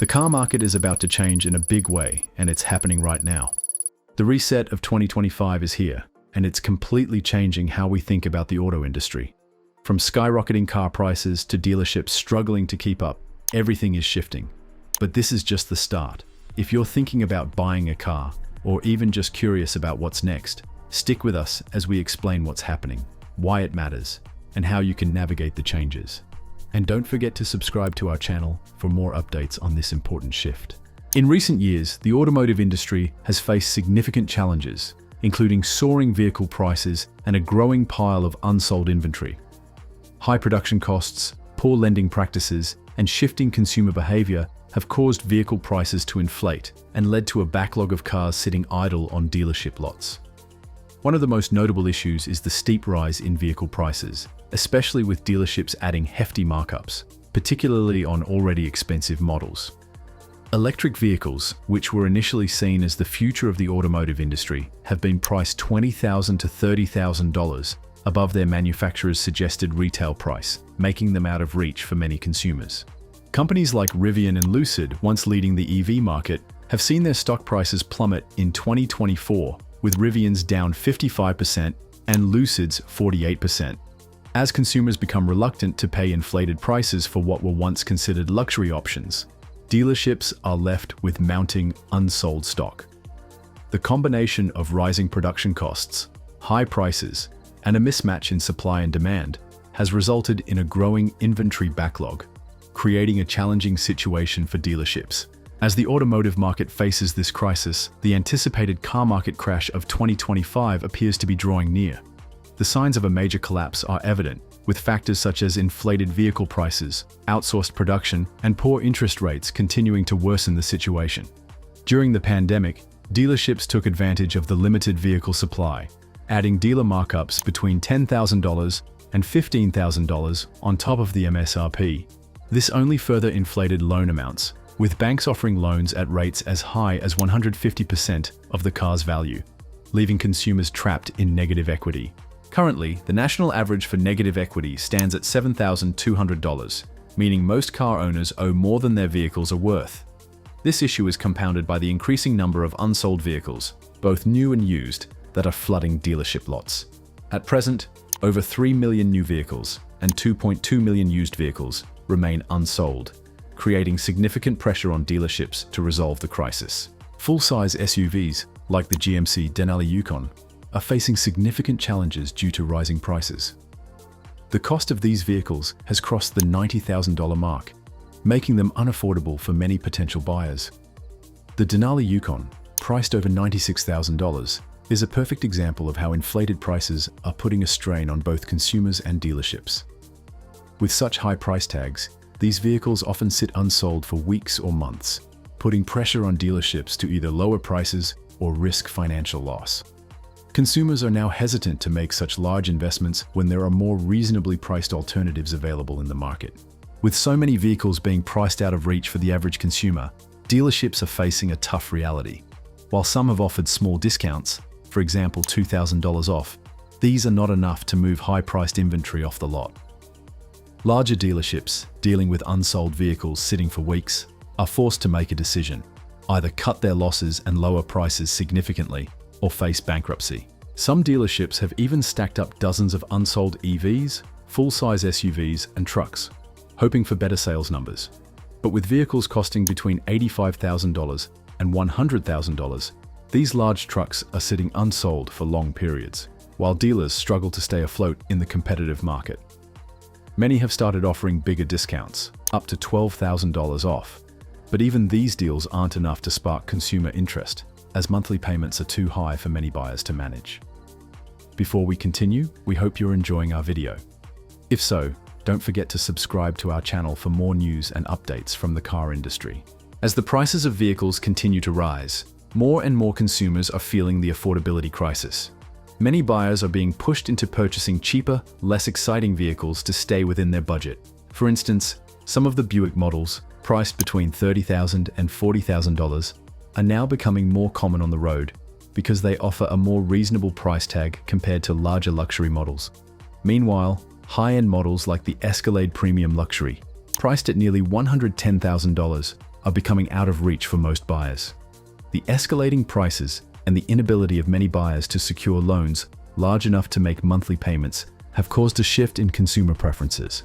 The car market is about to change in a big way, and it's happening right now. The reset of 2025 is here, and it's completely changing how we think about the auto industry. From skyrocketing car prices to dealerships struggling to keep up, everything is shifting. But this is just the start. If you're thinking about buying a car, or even just curious about what's next, stick with us as we explain what's happening, why it matters, and how you can navigate the changes. And don't forget to subscribe to our channel for more updates on this important shift. In recent years, the automotive industry has faced significant challenges, including soaring vehicle prices and a growing pile of unsold inventory. High production costs, poor lending practices, and shifting consumer behavior have caused vehicle prices to inflate and led to a backlog of cars sitting idle on dealership lots. One of the most notable issues is the steep rise in vehicle prices, especially with dealerships adding hefty markups, particularly on already expensive models. Electric vehicles, which were initially seen as the future of the automotive industry, have been priced $20,000 to $30,000 above their manufacturer's suggested retail price, making them out of reach for many consumers. Companies like Rivian and Lucid, once leading the EV market, have seen their stock prices plummet in 2024, with Rivian's down 55% and Lucid's 48%. As consumers become reluctant to pay inflated prices for what were once considered luxury options, dealerships are left with mounting unsold stock. The combination of rising production costs, high prices, and a mismatch in supply and demand has resulted in a growing inventory backlog, creating a challenging situation for dealerships. As the automotive market faces this crisis, the anticipated car market crash of 2025 appears to be drawing near. The signs of a major collapse are evident, with factors such as inflated vehicle prices, outsourced production, and poor interest rates continuing to worsen the situation. During the pandemic, dealerships took advantage of the limited vehicle supply, adding dealer markups between $10,000 and $15,000 on top of the MSRP. This only further inflated loan amounts, with banks offering loans at rates as high as 150% of the car's value, leaving consumers trapped in negative equity. Currently, the national average for negative equity stands at $7,200, meaning most car owners owe more than their vehicles are worth. This issue is compounded by the increasing number of unsold vehicles, both new and used, that are flooding dealership lots. At present, over 3 million new vehicles and 2.2 million used vehicles remain unsold, creating significant pressure on dealerships to resolve the crisis. Full-size SUVs, like the GMC Denali Yukon, are facing significant challenges due to rising prices. The cost of these vehicles has crossed the $90,000 mark, making them unaffordable for many potential buyers. The Denali Yukon, priced over $96,000, is a perfect example of how inflated prices are putting a strain on both consumers and dealerships. With such high price tags, these vehicles often sit unsold for weeks or months, putting pressure on dealerships to either lower prices or risk financial loss. Consumers are now hesitant to make such large investments when there are more reasonably priced alternatives available in the market. With so many vehicles being priced out of reach for the average consumer, dealerships are facing a tough reality. While some have offered small discounts, for example $2,000 off, these are not enough to move high-priced inventory off the lot. Larger dealerships, dealing with unsold vehicles sitting for weeks, are forced to make a decision: either cut their losses and lower prices significantly, or face bankruptcy. Some dealerships have even stacked up dozens of unsold EVs, full-size SUVs, and trucks, hoping for better sales numbers. But with vehicles costing between $85,000 and $100,000, these large trucks are sitting unsold for long periods, while dealers struggle to stay afloat in the competitive market. Many have started offering bigger discounts, up to $12,000 off, but even these deals aren't enough to spark consumer interest, as monthly payments are too high for many buyers to manage. Before we continue, we hope you're enjoying our video. If so, don't forget to subscribe to our channel for more news and updates from the car industry. As the prices of vehicles continue to rise, more and more consumers are feeling the affordability crisis. Many buyers are being pushed into purchasing cheaper, less exciting vehicles to stay within their budget. For instance, some of the Buick models, priced between $30,000 and $40,000, are now becoming more common on the road because they offer a more reasonable price tag compared to larger luxury models. Meanwhile, high-end models like the Escalade Premium Luxury, priced at nearly $110,000, are becoming out of reach for most buyers. The escalating prices and the inability of many buyers to secure loans large enough to make monthly payments have caused a shift in consumer preferences.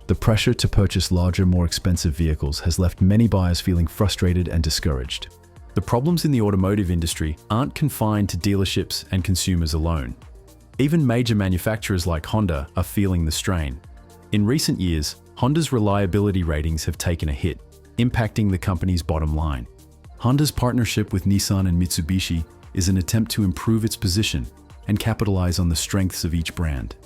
The pressure to purchase larger, more expensive vehicles has left many buyers feeling frustrated and discouraged. The problems in the automotive industry aren't confined to dealerships and consumers alone. Even major manufacturers like Honda are feeling the strain. In recent years, Honda's reliability ratings have taken a hit, impacting the company's bottom line. Honda's partnership with Nissan and Mitsubishi is an attempt to improve its position and capitalize on the strengths of each brand.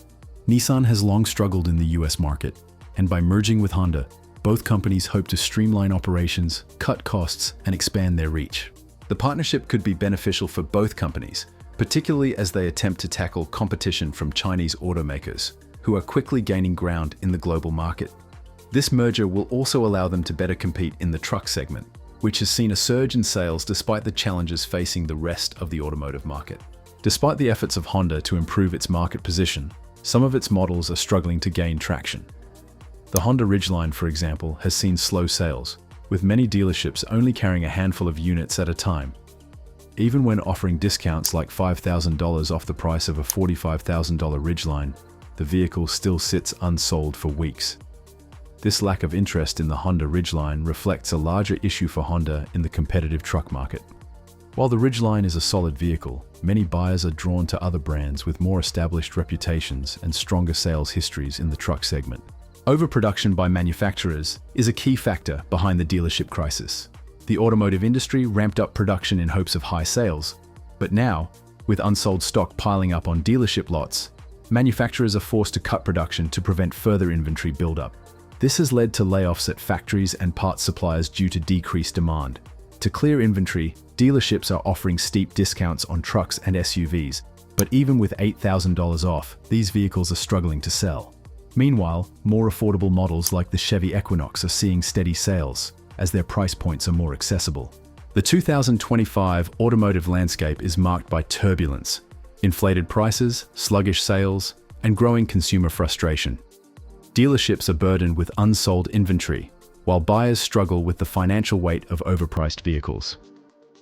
Nissan has long struggled in the US market, and by merging with Honda, both companies hope to streamline operations, cut costs, and expand their reach. The partnership could be beneficial for both companies, particularly as they attempt to tackle competition from Chinese automakers, who are quickly gaining ground in the global market. This merger will also allow them to better compete in the truck segment, which has seen a surge in sales despite the challenges facing the rest of the automotive market. Despite the efforts of Honda to improve its market position, some of its models are struggling to gain traction. The Honda Ridgeline, for example, has seen slow sales, with many dealerships only carrying a handful of units at a time. Even when offering discounts like $5,000 off the price of a $45,000 Ridgeline, the vehicle still sits unsold for weeks. This lack of interest in the Honda Ridgeline reflects a larger issue for Honda in the competitive truck market. While the Ridgeline is a solid vehicle, many buyers are drawn to other brands with more established reputations and stronger sales histories in the truck segment. Overproduction by manufacturers is a key factor behind the dealership crisis. The automotive industry ramped up production in hopes of high sales, but now, with unsold stock piling up on dealership lots, manufacturers are forced to cut production to prevent further inventory buildup. This has led to layoffs at factories and parts suppliers due to decreased demand. To clear inventory, dealerships are offering steep discounts on trucks and SUVs, but even with $8,000 off, these vehicles are struggling to sell. Meanwhile, more affordable models like the Chevy Equinox are seeing steady sales, as their price points are more accessible. The 2025 automotive landscape is marked by turbulence, inflated prices, sluggish sales, and growing consumer frustration. Dealerships are burdened with unsold inventory, while buyers struggle with the financial weight of overpriced vehicles.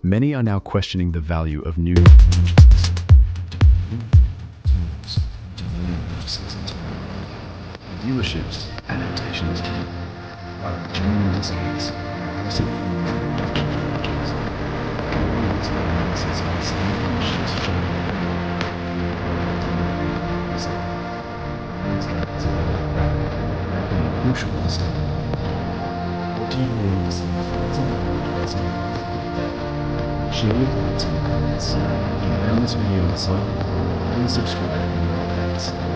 Many are now questioning the value of new dealerships. Adaptations are genuine discounts. What do you mean? Share your thoughts in the comments. If you found this video insightful, please subscribe and leave a thanks.